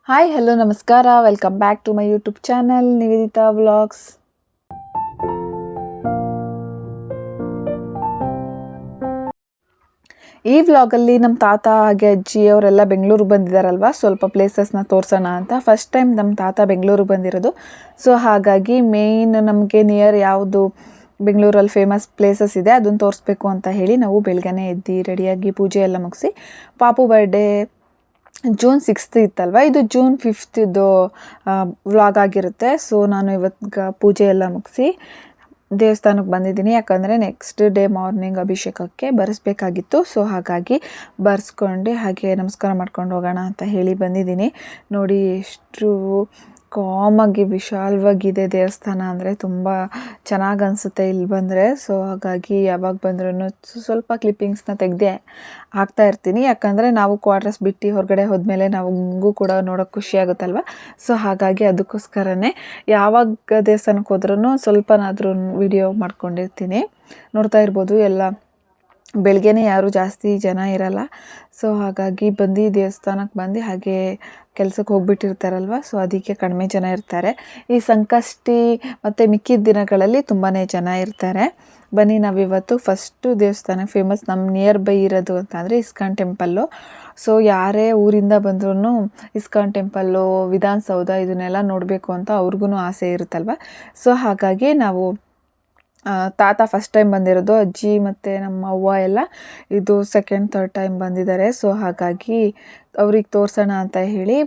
Hi hello ನಮಸ್ಕಾರ, welcome back to my YouTube channel Nivedita vlogs. ಈ ವ್ಲಾಗಲ್ಲಿ ನಮ್ಮ ತಾತ ಹಾಗೆ ಅಜ್ಜಿ ಅವರೆಲ್ಲ ಬೆಂಗಳೂರಿಗೆ ಬಂದಿದ್ದಾರಲ್ವ, ಸ್ವಲ್ಪ ಪ್ಲೇಸಸ್ನ ತೋರಿಸೋಣ ಅಂತ. ಫಸ್ಟ್ ಟೈಮ್ ನಮ್ಮ ತಾತ ಬೆಂಗಳೂರಿಗೆ ಬಂದಿರೋದು. ಸೊ ಹಾಗಾಗಿ ಮೇಯ್ನ್ ನಮಗೆ ನಿಯರ್ ಯಾವುದು ಬೆಂಗಳೂರಲ್ಲಿ ಫೇಮಸ್ ಪ್ಲೇಸಸ್ ಇದೆ ಅದನ್ನು ತೋರಿಸ್ಬೇಕು ಅಂತ ಹೇಳಿ ನಾವು ಬೆಳಗ್ಗೆನೇ ಎದ್ದು ರೆಡಿಯಾಗಿ ಪೂಜೆ ಎಲ್ಲ ಮುಗಿಸಿ, ಪಾಪು ಬರ್ಡೇ ಜೂನ್ 6 ಇತ್ತಲ್ವ, ಇದು ಜೂನ್ 5 ವ್ಲಾಗ್ ಆಗಿರುತ್ತೆ. ಸೊ ನಾನು ಇವತ್ತು ಪೂಜೆ ಎಲ್ಲ ಮುಗಿಸಿ ದೇವಸ್ಥಾನಕ್ಕೆ ಬಂದಿದ್ದೀನಿ, ಯಾಕಂದರೆ ನೆಕ್ಸ್ಟ್ ಡೇ ಮಾರ್ನಿಂಗ್ ಅಭಿಷೇಕಕ್ಕೆ ಬರೆಸ್ಬೇಕಾಗಿತ್ತು. ಸೊ ಹಾಗಾಗಿ ಬರೆಸ್ಕೊಂಡು ಹಾಗೆ ನಮಸ್ಕಾರ ಮಾಡ್ಕೊಂಡು ಹೋಗೋಣ ಅಂತ ಹೇಳಿ ಬಂದಿದ್ದೀನಿ. ನೋಡಿ ಎಷ್ಟು ಕಾಮಾಗಿ ವಿಶಾಲವಾಗಿದೆ ದೇವಸ್ಥಾನ, ಅಂದರೆ ತುಂಬ ಚೆನ್ನಾಗಿ ಅನಿಸುತ್ತೆ ಇಲ್ಲಿ ಬಂದರೆ. ಸೊ ಹಾಗಾಗಿ ಯಾವಾಗ ಬಂದ್ರೂ ಸ್ವಲ್ಪ ಕ್ಲಿಪ್ಪಿಂಗ್ಸ್ನ ತೆಗೆದೇ ಹಾಕ್ತಾ ಇರ್ತೀನಿ, ಯಾಕಂದರೆ ನಾವು ಕ್ವಾರ್ಟರ್ಸ್ ಬಿಟ್ಟು ಹೊರಗಡೆ ಹೋದ್ಮೇಲೆ ನಮಗೂ ಕೂಡ ನೋಡೋಕ್ಕೆ ಖುಷಿ ಆಗುತ್ತಲ್ವ. ಸೊ ಹಾಗಾಗಿ ಅದಕ್ಕೋಸ್ಕರನೇ ಯಾವಾಗ ದೇವಸ್ಥಾನಕ್ಕೆ ಹೋದ್ರೂ ಸ್ವಲ್ಪನಾದ್ರೂ ವಿಡಿಯೋ ಮಾಡ್ಕೊಂಡಿರ್ತೀನಿ. ನೋಡ್ತಾ ಇರ್ಬೋದು, ಎಲ್ಲ ಬೆಳಗ್ಗೆನೇ ಯಾರೂ ಜಾಸ್ತಿ ಜನ ಇರಲ್ಲ. ಸೊ ಹಾಗಾಗಿ ಬಂದು ದೇವಸ್ಥಾನಕ್ಕೆ ಬಂದು ಹಾಗೆ ಕೆಲಸಕ್ಕೆ ಹೋಗ್ಬಿಟ್ಟಿರ್ತಾರಲ್ವ, ಸೊ ಅದಕ್ಕೆ ಕಡಿಮೆ ಜನ ಇರ್ತಾರೆ. ಈ ಸಂಕಷ್ಟಿ ಮತ್ತು ಮಿಕ್ಕಿದ ದಿನಗಳಲ್ಲಿ ತುಂಬಾ ಜನ ಇರ್ತಾರೆ. ಬನ್ನಿ, ನಾವಿವತ್ತು ಫಸ್ಟು ದೇವಸ್ಥಾನ ಫೇಮಸ್ ನಮ್ಮ ನಿಯರ್ ಬೈ ಇರೋದು ಅಂತಂದರೆ ಇಸ್ಕಾನ್ ಟೆಂಪಲ್ಲು. ಸೊ ಯಾರೇ ಊರಿಂದ ಬಂದ್ರೂ ಇಸ್ಕಾನ್ ಟೆಂಪಲ್ಲು, ವಿಧಾನಸೌಧ ಇದನ್ನೆಲ್ಲ ನೋಡಬೇಕು ಅಂತ ಅವ್ರಿಗೂ ಆಸೆ ಇರುತ್ತಲ್ವ. ಸೊ ಹಾಗಾಗಿ ನಾವು ತಾತ ಫಸ್ಟ್ ಟೈಮ್ ಬಂದಿರೋದು, ಅಜ್ಜಿ ಮತ್ತು ನಮ್ಮ ಅವ್ವ ಎಲ್ಲ ಇದು ಸೆಕೆಂಡ್ ಥರ್ಡ್ ಟೈಮ್ ಬಂದಿದ್ದಾರೆ. ಸೊ ಹಾಗಾಗಿ ಅವ್ರಿಗೆ ತೋರಿಸೋಣ ಅಂತ ಹೇಳಿ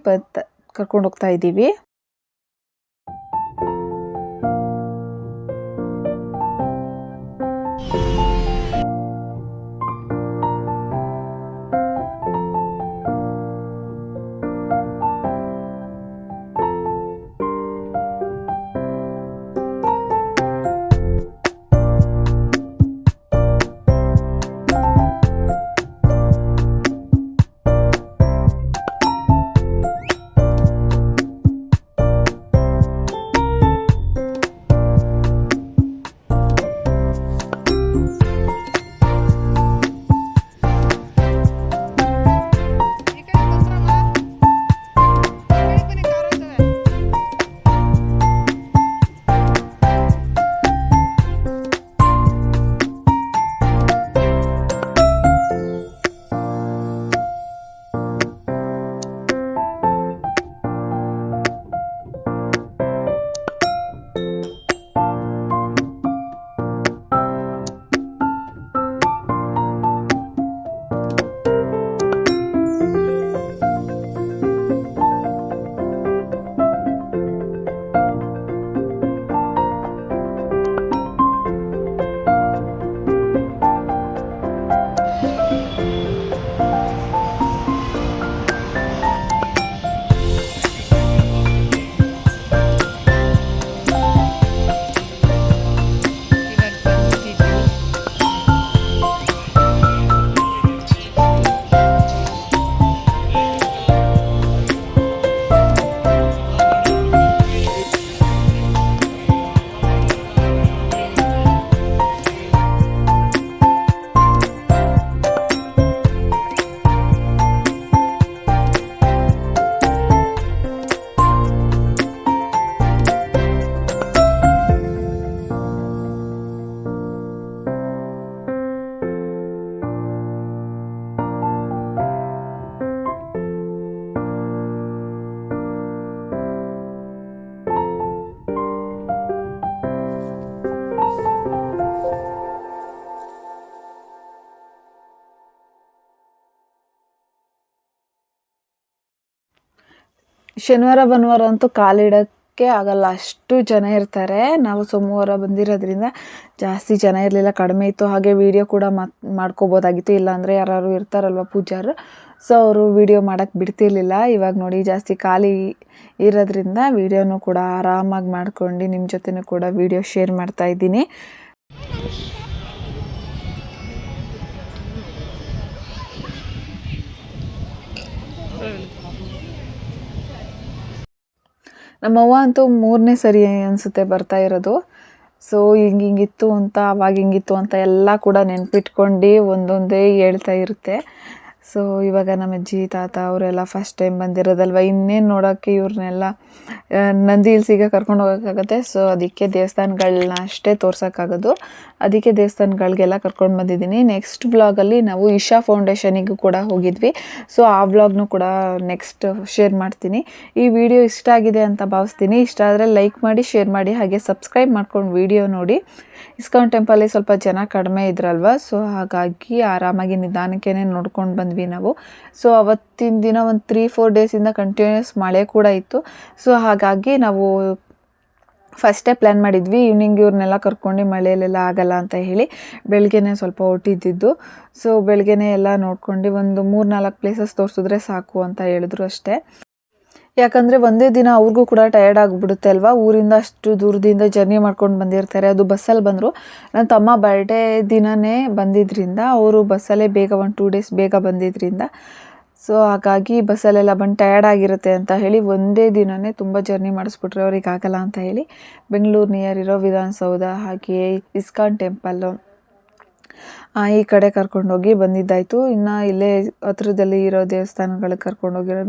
ಕರ್ಕೊಂಡು ಹೋಗ್ತಾ ಇದ್ದೀವಿ. ಶನಿವಾರ ಭಾನುವಾರ ಅಂತೂ ಕಾಲಿಡೋಕ್ಕೆ ಆಗಲ್ಲ, ಅಷ್ಟು ಜನ ಇರ್ತಾರೆ. ನಾವು ಸೋಮವಾರ ಬಂದಿರೋದ್ರಿಂದ ಜಾಸ್ತಿ ಜನ ಇರಲಿಲ್ಲ, ಕಡಿಮೆ ಇತ್ತು. ಹಾಗೆ ವಿಡಿಯೋ ಕೂಡ ಮಾಡ್ಕೋಬೋದಾಗಿತ್ತು, ಇಲ್ಲಾಂದರೆ ಯಾರು ಇರ್ತಾರಲ್ವ ಪೂಜಾರು, ಸೊ ಅವರು ವಿಡಿಯೋ ಮಾಡೋಕ್ಕೆ ಬಿಡ್ತಿರ್ಲಿಲ್ಲ. ಇವಾಗ ನೋಡಿ ಜಾಸ್ತಿ ಖಾಲಿ ಇರೋದ್ರಿಂದ ವಿಡಿಯೋನೂ ಕೂಡ ಆರಾಮಾಗಿ ಮಾಡ್ಕೊಂಡು ನಿಮ್ಮ ಜೊತೆನೂ ಕೂಡ ವಿಡಿಯೋ ಶೇರ್ ಮಾಡ್ತಾ ಇದ್ದೀನಿ. ನಮ್ಮವ್ವ ಅಂತೂ 3ನೇ ಸರಿ ಅನಿಸುತ್ತೆ ಬರ್ತಾ ಇರೋದು. ಸೊ ಹಿಂಗಿತ್ತು ಅಂತ, ಅವಾಗ ಹಿಂಗಿತ್ತು ಅಂತ ಎಲ್ಲ ಕೂಡ ನೆನ್ಪಿಟ್ಕೊಂಡು ಒಂದೊಂದೇ ಹೇಳ್ತಾ ಇರುತ್ತೆ. ಸೊ ಇವಾಗ ನಮ್ಮ ಅಜ್ಜಿ ತಾತ ಅವರೆಲ್ಲ ಫಸ್ಟ್ ಟೈಮ್ ಬಂದಿರೋದಲ್ವ, ಇನ್ನೇನು ನೋಡೋಕ್ಕೆ ಇವ್ರನ್ನೆಲ್ಲ ನಂದಿ ಹಿಲ್ಸಿಗೆ ಕರ್ಕೊಂಡು ಹೋಗೋಕ್ಕಾಗತ್ತೆ. ಸೊ ಅದಕ್ಕೆ ದೇವಸ್ಥಾನಗಳನ್ನ ಅಷ್ಟೇ ತೋರ್ಸೋಕ್ಕಾಗೋದು, ಅದಕ್ಕೆ ದೇವಸ್ಥಾನಗಳಿಗೆಲ್ಲ ಕರ್ಕೊಂಡು ಬಂದಿದ್ದೀನಿ. ನೆಕ್ಸ್ಟ್ ವ್ಲಾಗಲ್ಲಿ ನಾವು ಇಶಾ ಫೌಂಡೇಶನಿಗೂ ಕೂಡ ಹೋಗಿದ್ವಿ. ಸೊ ಆ ವ್ಲಾಗ್ನೂ ಕೂಡ ನೆಕ್ಸ್ಟ್ ಶೇರ್ ಮಾಡ್ತೀನಿ. ಈ ವಿಡಿಯೋ ಇಷ್ಟ ಆಗಿದೆ ಅಂತ ಭಾವಿಸ್ತೀನಿ. ಇಷ್ಟ ಆದರೆ ಲೈಕ್ ಮಾಡಿ, ಶೇರ್ ಮಾಡಿ, ಹಾಗೆ ಸಬ್ಸ್ಕ್ರೈಬ್ ಮಾಡ್ಕೊಂಡು ವಿಡಿಯೋ ನೋಡಿ. ಇಸ್ಕಾನ್ ಟೆಂಪಲ್ಲಿ ಸ್ವಲ್ಪ ಜನ ಕಡಿಮೆ ಇದ್ರಲ್ವ, ಸೊ ಹಾಗಾಗಿ ಆರಾಮಾಗಿ ನಿಧಾನಕ್ಕೆ ನೋಡ್ಕೊಂಡು ಬಂದ್ವಿ ನಾವು. ಸೊ ಅವತ್ತಿನ ದಿನ ಒಂದು 3-4 ಡೇಸಿಂದ ಕಂಟಿನ್ಯೂಸ್ ಮಳೆ ಕೂಡ ಇತ್ತು. ಸೊ ಹಾಗಾಗಿ ನಾವು ಫಸ್ಟೇ ಪ್ಲ್ಯಾನ್ ಮಾಡಿದ್ವಿ ಈವ್ನಿಂಗ್ ಇವ್ರನ್ನೆಲ್ಲ ಕರ್ಕೊಂಡು ಮಳೆಯಲ್ಲೆಲ್ಲ ಆಗಲ್ಲ ಅಂತ ಹೇಳಿ ಬೆಳಗ್ಗೆನೇ ಸ್ವಲ್ಪ ಹೊರಟಿದ್ದು. ಸೊ ಬೆಳಗ್ಗೆನೇ ಎಲ್ಲ ನೋಡ್ಕೊಂಡು ಒಂದು 3-4 ಪ್ಲೇಸಸ್ ತೋರಿಸಿದ್ರೆ ಸಾಕು ಅಂತ ಹೇಳಿದ್ರು ಅಷ್ಟೇ. ಯಾಕಂದರೆ ಒಂದೇ ದಿನ ಅವ್ರಿಗೂ ಕೂಡ ಟಯರ್ಡ್ ಆಗಿಬಿಡುತ್ತೆ ಅಲ್ವಾ, ಊರಿಂದ ಅಷ್ಟು ದೂರದಿಂದ ಜರ್ನಿ ಮಾಡ್ಕೊಂಡು ಬಂದಿರ್ತಾರೆ. ಅದು ಬಸ್ಸಲ್ಲಿ ಬಂದರು. ನನ್ನ ತಮ್ಮ ಬರ್ಡೇ ದಿನವೇ ಬಂದಿದ್ದರಿಂದ ಅವರು ಬಸ್ಸಲ್ಲೇ ಬೇಗ 1-2 ಡೇಸ್ ಬೇಗ ಬಂದಿದ್ದರಿಂದ, ಸೊ ಹಾಗಾಗಿ ಬಸ್ಸಲ್ಲೆಲ್ಲ ಬಂದು ಟಯರ್ಡ್ ಆಗಿರುತ್ತೆ ಅಂತ ಹೇಳಿ ಒಂದೇ ದಿನವೇ ತುಂಬ ಜರ್ನಿ ಮಾಡಿಸ್ಬಿಟ್ರೆ ಅವ್ರಿಗೆ ಆಗಲ್ಲ ಅಂತ ಹೇಳಿ ಬೆಂಗಳೂರು ನಿಯರ್ ಇರೋ ವಿಧಾನಸೌಧ ಹಾಗೆಯೇ ಇಸ್ಕಾನ್ ಟೆಂಪಲ್ಲು ಈ ಕಡೆ ಕರ್ಕೊಂಡೋಗಿ ಬಂದಿದ್ದಾಯಿತು. ಇನ್ನು ಇಲ್ಲೇ ಹತ್ರದಲ್ಲಿ ಇರೋ ದೇವಸ್ಥಾನಗಳಿಗೆ ಕರ್ಕೊಂಡೋಗಿರೋ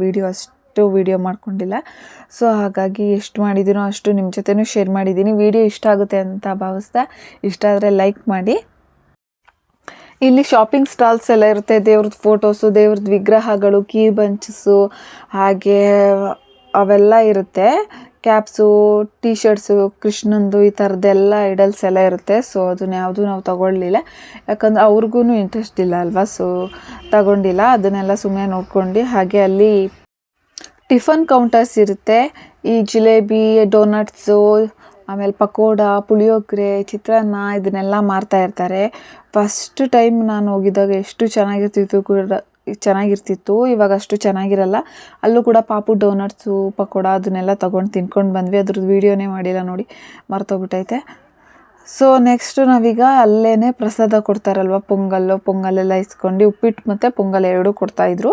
ವಿಡಿಯೋ ಮಾಡ್ಕೊಂಡಿಲ್ಲ. ಸೊ ಹಾಗಾಗಿ ಎಷ್ಟು ಮಾಡಿದ್ದೀನೋ ಅಷ್ಟು ನಿಮ್ಮ ಜೊತೆನೂ ಶೇರ್ ಮಾಡಿದ್ದೀನಿ. ವಿಡಿಯೋ ಇಷ್ಟ ಆಗುತ್ತೆ ಅಂತ ಭಾವಿಸ್ತಾ, ಇಷ್ಟ ಆದರೆ ಲೈಕ್ ಮಾಡಿ. ಇಲ್ಲಿ ಶಾಪಿಂಗ್ ಸ್ಟಾಲ್ಸ್ ಎಲ್ಲ ಇರುತ್ತೆ, ದೇವ್ರದ್ದು ಫೋಟೋಸು, ದೇವ್ರದ್ದು ವಿಗ್ರಹಗಳು, ಕೀ ಬಂಚಸ್ಸು, ಹಾಗೆ ಅವೆಲ್ಲ ಇರುತ್ತೆ. ಕ್ಯಾಪ್ಸು, ಟೀ ಶರ್ಟ್ಸು, ಕೃಷ್ಣಂದು ಈ ಥರದ್ದೆಲ್ಲ ಐಡಲ್ಸ್ ಎಲ್ಲ ಇರುತ್ತೆ. ಸೊ ಅದನ್ನ ಯಾವುದೂ ನಾವು ತಗೊಳ್ಳಿಲ್ಲ, ಯಾಕಂದ್ರೆ ಅವ್ರಿಗೂ ಇಂಟ್ರೆಸ್ಟ್ ಇಲ್ಲ ಅಲ್ವಾ, ಸೊ ತಗೊಂಡಿಲ್ಲ. ಅದನ್ನೆಲ್ಲ ಸುಮ್ಮನೆ ನೋಡ್ಕೊಂಡು ಹಾಗೆ ಅಲ್ಲಿ ಟಿಫನ್ ಕೌಂಟರ್ಸ್ ಇರುತ್ತೆ. ಈ ಜಿಲೇಬಿ, ಡೋನಟ್ಸು, ಆಮೇಲೆ ಪಕೋಡ, ಪುಳಿಯೋಗರೆ, ಚಿತ್ರಾನ್ನ ಇದನ್ನೆಲ್ಲ ಮಾರ್ತಾ ಇರ್ತಾರೆ. ಫಸ್ಟ್ ಟೈಮ್ ನಾನು ಹೋಗಿದ್ದಾಗ ಎಷ್ಟು ಚೆನ್ನಾಗಿರ್ತಿತ್ತು, ಇವಾಗ ಅಷ್ಟು ಚೆನ್ನಾಗಿರಲ್ಲ. ಅಲ್ಲೂ ಕೂಡ ಪಾಪು ಡೋನಟ್ಸು, ಪಕೋಡ ಅದನ್ನೆಲ್ಲ ತೊಗೊಂಡು ತಿನ್ಕೊಂಡು ಬಂದ್ವಿ. ಅದ್ರದ್ದು ವೀಡಿಯೋನೇ ಮಾಡಿಲ್ಲ ನೋಡಿ, ಮರ್ತೋಗ್ಬಿಟ್ಟೈತೆ. ಸೊ ನೆಕ್ಸ್ಟು ನಾವೀಗ ಅಲ್ಲೇ ಪ್ರಸಾದ ಕೊಡ್ತಾರಲ್ವ, ಪೊಂಗಲೆಲ್ಲ ಇಸ್ಕೊಂಡು, ಉಪ್ಪಿಟ್ಟು ಮತ್ತು ಪೊಂಗಲ್ ಎರಡೂ ಕೊಡ್ತಾಯಿದ್ರು.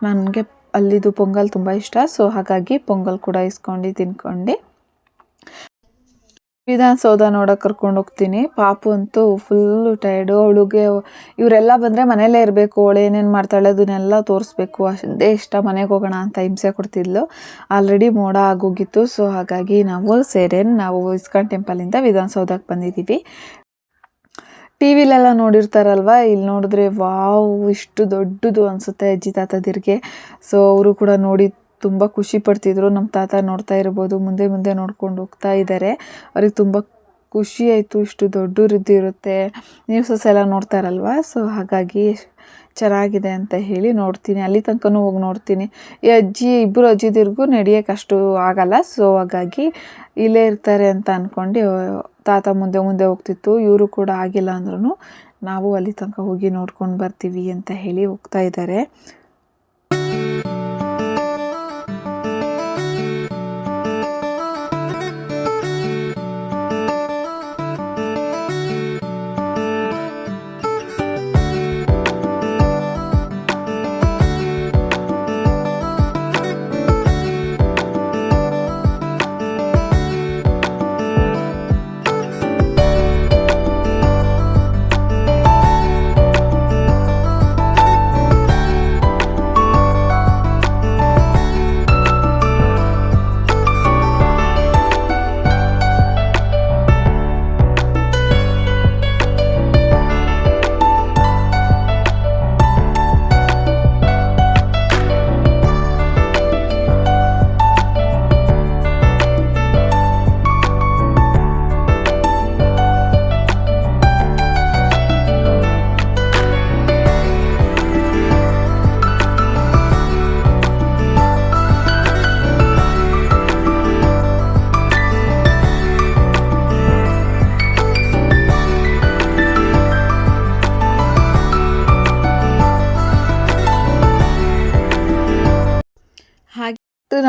ನನಗೆ ಅಲ್ಲಿದು ಪೊಂಗಲ್ ತುಂಬ ಇಷ್ಟ. ಸೊ ಹಾಗಾಗಿ ಪೊಂಗಲ್ ಕೂಡ ಇಸ್ಕೊಂಡು ತಿನ್ಕೊಂಡು ವಿಧಾನಸೌಧ ನೋಡೋಕೆ ಕರ್ಕೊಂಡು ಹೋಗ್ತೀನಿ. ಪಾಪು ಅಂತೂ ಫುಲ್ಲು ಟೈರ್ಡು. ಅವಳಿಗೆ ಇವರೆಲ್ಲ ಬಂದರೆ ಮನೆಯಲ್ಲೇ ಇರಬೇಕು, ಅವಳು ಏನೇನು ಮಾಡ್ತಾಳೆ ಅದನ್ನೆಲ್ಲ ತೋರಿಸ್ಬೇಕು, ಅದೇ ಇಷ್ಟ. ಮನೆಗೆ ಹೋಗೋಣ ಅಂತ ಹಿಂಸೆ ಕೊಡ್ತಿದ್ಲು. ಆಲ್ರೆಡಿ ಮೋಡ ಆಗೋಗಿತ್ತು. ಸೊ ಹಾಗಾಗಿ ನಾವು ಇಸ್ಕಾನ್ ಟೆಂಪಲಿಂದ ವಿಧಾನಸೌಧಕ್ಕೆ ಬಂದಿದ್ದೀವಿ. ಟಿ ವಿಲೆಲ್ಲ ನೋಡಿರ್ತಾರಲ್ವ, ಇಲ್ಲಿ ನೋಡಿದ್ರೆ ವಾವ್ ಇಷ್ಟು ದೊಡ್ಡದು ಅನಿಸುತ್ತೆ ಅಜ್ಜಿ ತಾತದಿರಿಗೆ. ಸೊ ಅವರು ಕೂಡ ನೋಡಿ ತುಂಬ ಖುಷಿ ಪಡ್ತಿದ್ರು. ನಮ್ಮ ತಾತ ನೋಡ್ತಾ ಇರ್ಬೋದು, ಮುಂದೆ ನೋಡ್ಕೊಂಡು ಹೋಗ್ತಾ ಇದ್ದಾರೆ. ಅವ್ರಿಗೆ ತುಂಬ ಖುಷಿ ಆಯಿತು, ಇಷ್ಟು ದೊಡ್ಡದಿರುತ್ತೆ. ನ್ಯೂಸಸ್ ಎಲ್ಲ ನೋಡ್ತಾರಲ್ವ, ಸೊ ಹಾಗಾಗಿ ಚೆನ್ನಾಗಿದೆ ಅಂತ ಹೇಳಿ ನೋಡ್ತೀನಿ. ಅಲ್ಲಿ ತನಕನೂ ಹೋಗಿ ನೋಡ್ತೀನಿ. ಈ ಇಬ್ಬರು ಅಜ್ಜಿದಿರ್ಗೂ ನಡೆಯೋಕ್ಕೆ ಅಷ್ಟು ಆಗಲ್ಲ. ಸೊ ಹಾಗಾಗಿ ಇಲ್ಲೇ ಇರ್ತಾರೆ ಅಂತ ಅಂದ್ಕೊಂಡು ತಾತ ಮುಂದೆ ಹೋಗ್ತಿತ್ತು. ಇವರು ಕೂಡ ಆಗಿಲ್ಲ ಅಂದ್ರೂ ನಾವು ಅಲ್ಲಿ ತನಕ ಹೋಗಿ ನೋಡ್ಕೊಂಡು ಬರ್ತೀವಿ ಅಂತ ಹೇಳಿ ಹೋಗ್ತಾ ಇದ್ದಾರೆ.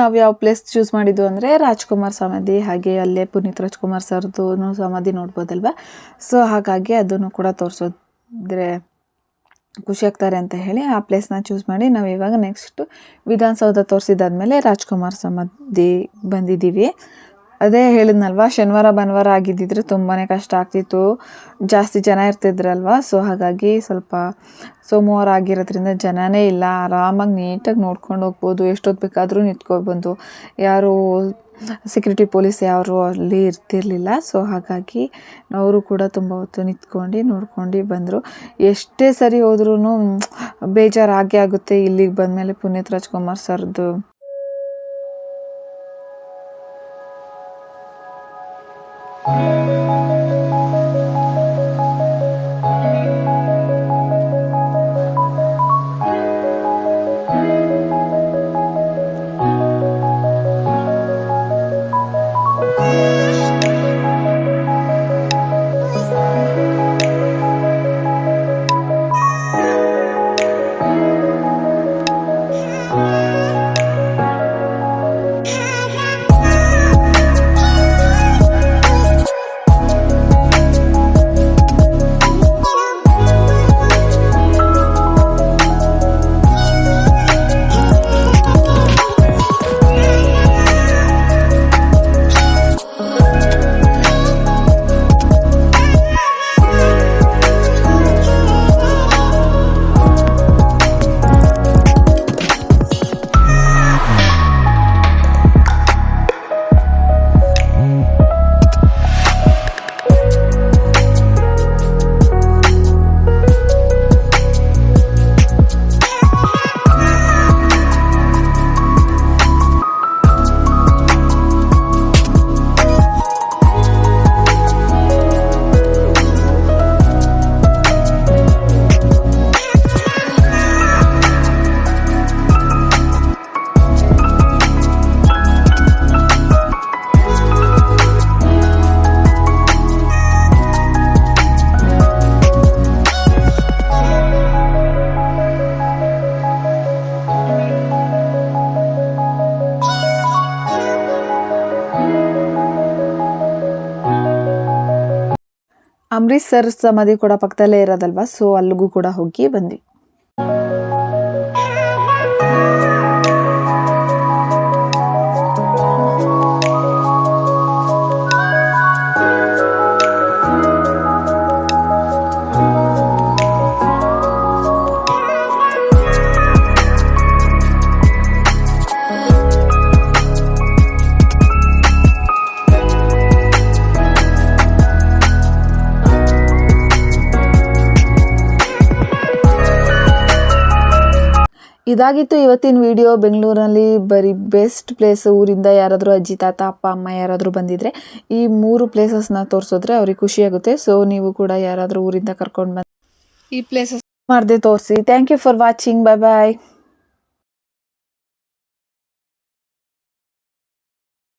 ನಾವು ಯಾವ ಪ್ಲೇಸ್ ಚೂಸ್ ಮಾಡಿದ್ದು ಅಂದರೆ ರಾಜ್ಕುಮಾರ್ ಸಮಾಧಿ, ಹಾಗೆ ಅಲ್ಲೇ ಪುನೀತ್ ರಾಜ್ಕುಮಾರ್ ಸರ್ದು ಸಮಾಧಿ ನೋಡ್ಬೋದಲ್ವ. ಸೊ ಹಾಗಾಗಿ ಅದನ್ನು ಕೂಡ ತೋರಿಸೋದ್ರೆ ಖುಷಿ ಆಗ್ತಾರೆ ಅಂತ ಹೇಳಿ ಆ ಪ್ಲೇಸ್ನ ಚೂಸ್ ಮಾಡಿ ನಾವು ಇವಾಗ ನೆಕ್ಸ್ಟ್ ವಿಧಾನಸೌಧ ತೋರಿಸಿದಾದ್ಮೇಲೆ ರಾಜ್ಕುಮಾರ್ ಸಮಾಧಿ ಬಂದಿದ್ದೀವಿ. ಅದೇ ಹೇಳಿದ್ನಲ್ವ, ಶನಿವಾರ ಭಾನುವಾರ ಆಗಿದ್ದಿದ್ರೆ ತುಂಬಾ ಕಷ್ಟ ಆಗ್ತಿತ್ತು, ಜಾಸ್ತಿ ಜನ ಇರ್ತಿದ್ರಲ್ವ. ಸೊ ಹಾಗಾಗಿ ಸ್ವಲ್ಪ ಸೋಮವಾರ ಆಗಿರೋದ್ರಿಂದ ಜನನೇ ಇಲ್ಲ, ಆರಾಮಾಗಿ ನೀಟಾಗಿ ನೋಡ್ಕೊಂಡು ಹೋಗ್ಬೋದು, ಎಷ್ಟೊತ್ತು ಬೇಕಾದರೂ ನಿಂತ್ಕೊಬಂದು. ಯಾರು ಸೆಕ್ಯೂರಿಟಿ ಪೊಲೀಸ್ ಯಾರು ಅಲ್ಲಿ ಇರ್ತಿರ್ಲಿಲ್ಲ. ಸೊ ಹಾಗಾಗಿ ಅವರು ಕೂಡ ತುಂಬ ಹೊತ್ತು ನಿಂತ್ಕೊಂಡು ನೋಡ್ಕೊಂಡು ಬಂದರು. ಎಷ್ಟೇ ಸರಿ ಹೋದ್ರೂ ಬೇಜಾರಾಗೇ ಆಗುತ್ತೆ ಇಲ್ಲಿಗೆ ಬಂದಮೇಲೆ ಪುನೀತ್ ರಾಜ್ಕುಮಾರ್ ಸರ್ದು. ಅಂಬರೀಷ್ ಸರ್ ಸಮಾಧಿ ಕೂಡ ಪಕ್ಕದಲ್ಲೇ ಇರೋದಲ್ವ, ಸೊ ಅಲ್ಲಿಗೂ ಕೂಡ ಹೋಗಿ ಬಂದ್ವಿ. ಇದಾಗಿತ್ತು ಇವತ್ತಿನ ವಿಡಿಯೋ. ಬೆಂಗಳೂರಲ್ಲಿ ಬರೀ ಬೆಸ್ಟ್ ಪ್ಲೇಸ್, ಊರಿಂದ ಯಾರಾದರೂ ಅಜ್ಜಿ ತಾತ ಅಪ್ಪ ಅಮ್ಮ ಯಾರಾದರೂ ಬಂದಿದ್ರೆ ಈ 3 ಪ್ಲೇಸಸ್ನ ತೋರಿಸಿದ್ರೆ ಅವ್ರಿಗೆ ಖುಷಿಯಾಗುತ್ತೆ. ಸೊ ನೀವು ಕೂಡ ಯಾರಾದರೂ ಊರಿಂದ ಕರ್ಕೊಂಡು ಬಂದು ಈ ಪ್ಲೇಸಸ್ ಮಾಡದೆ ತೋರಿಸಿ. Thank you for watching. Bye bye.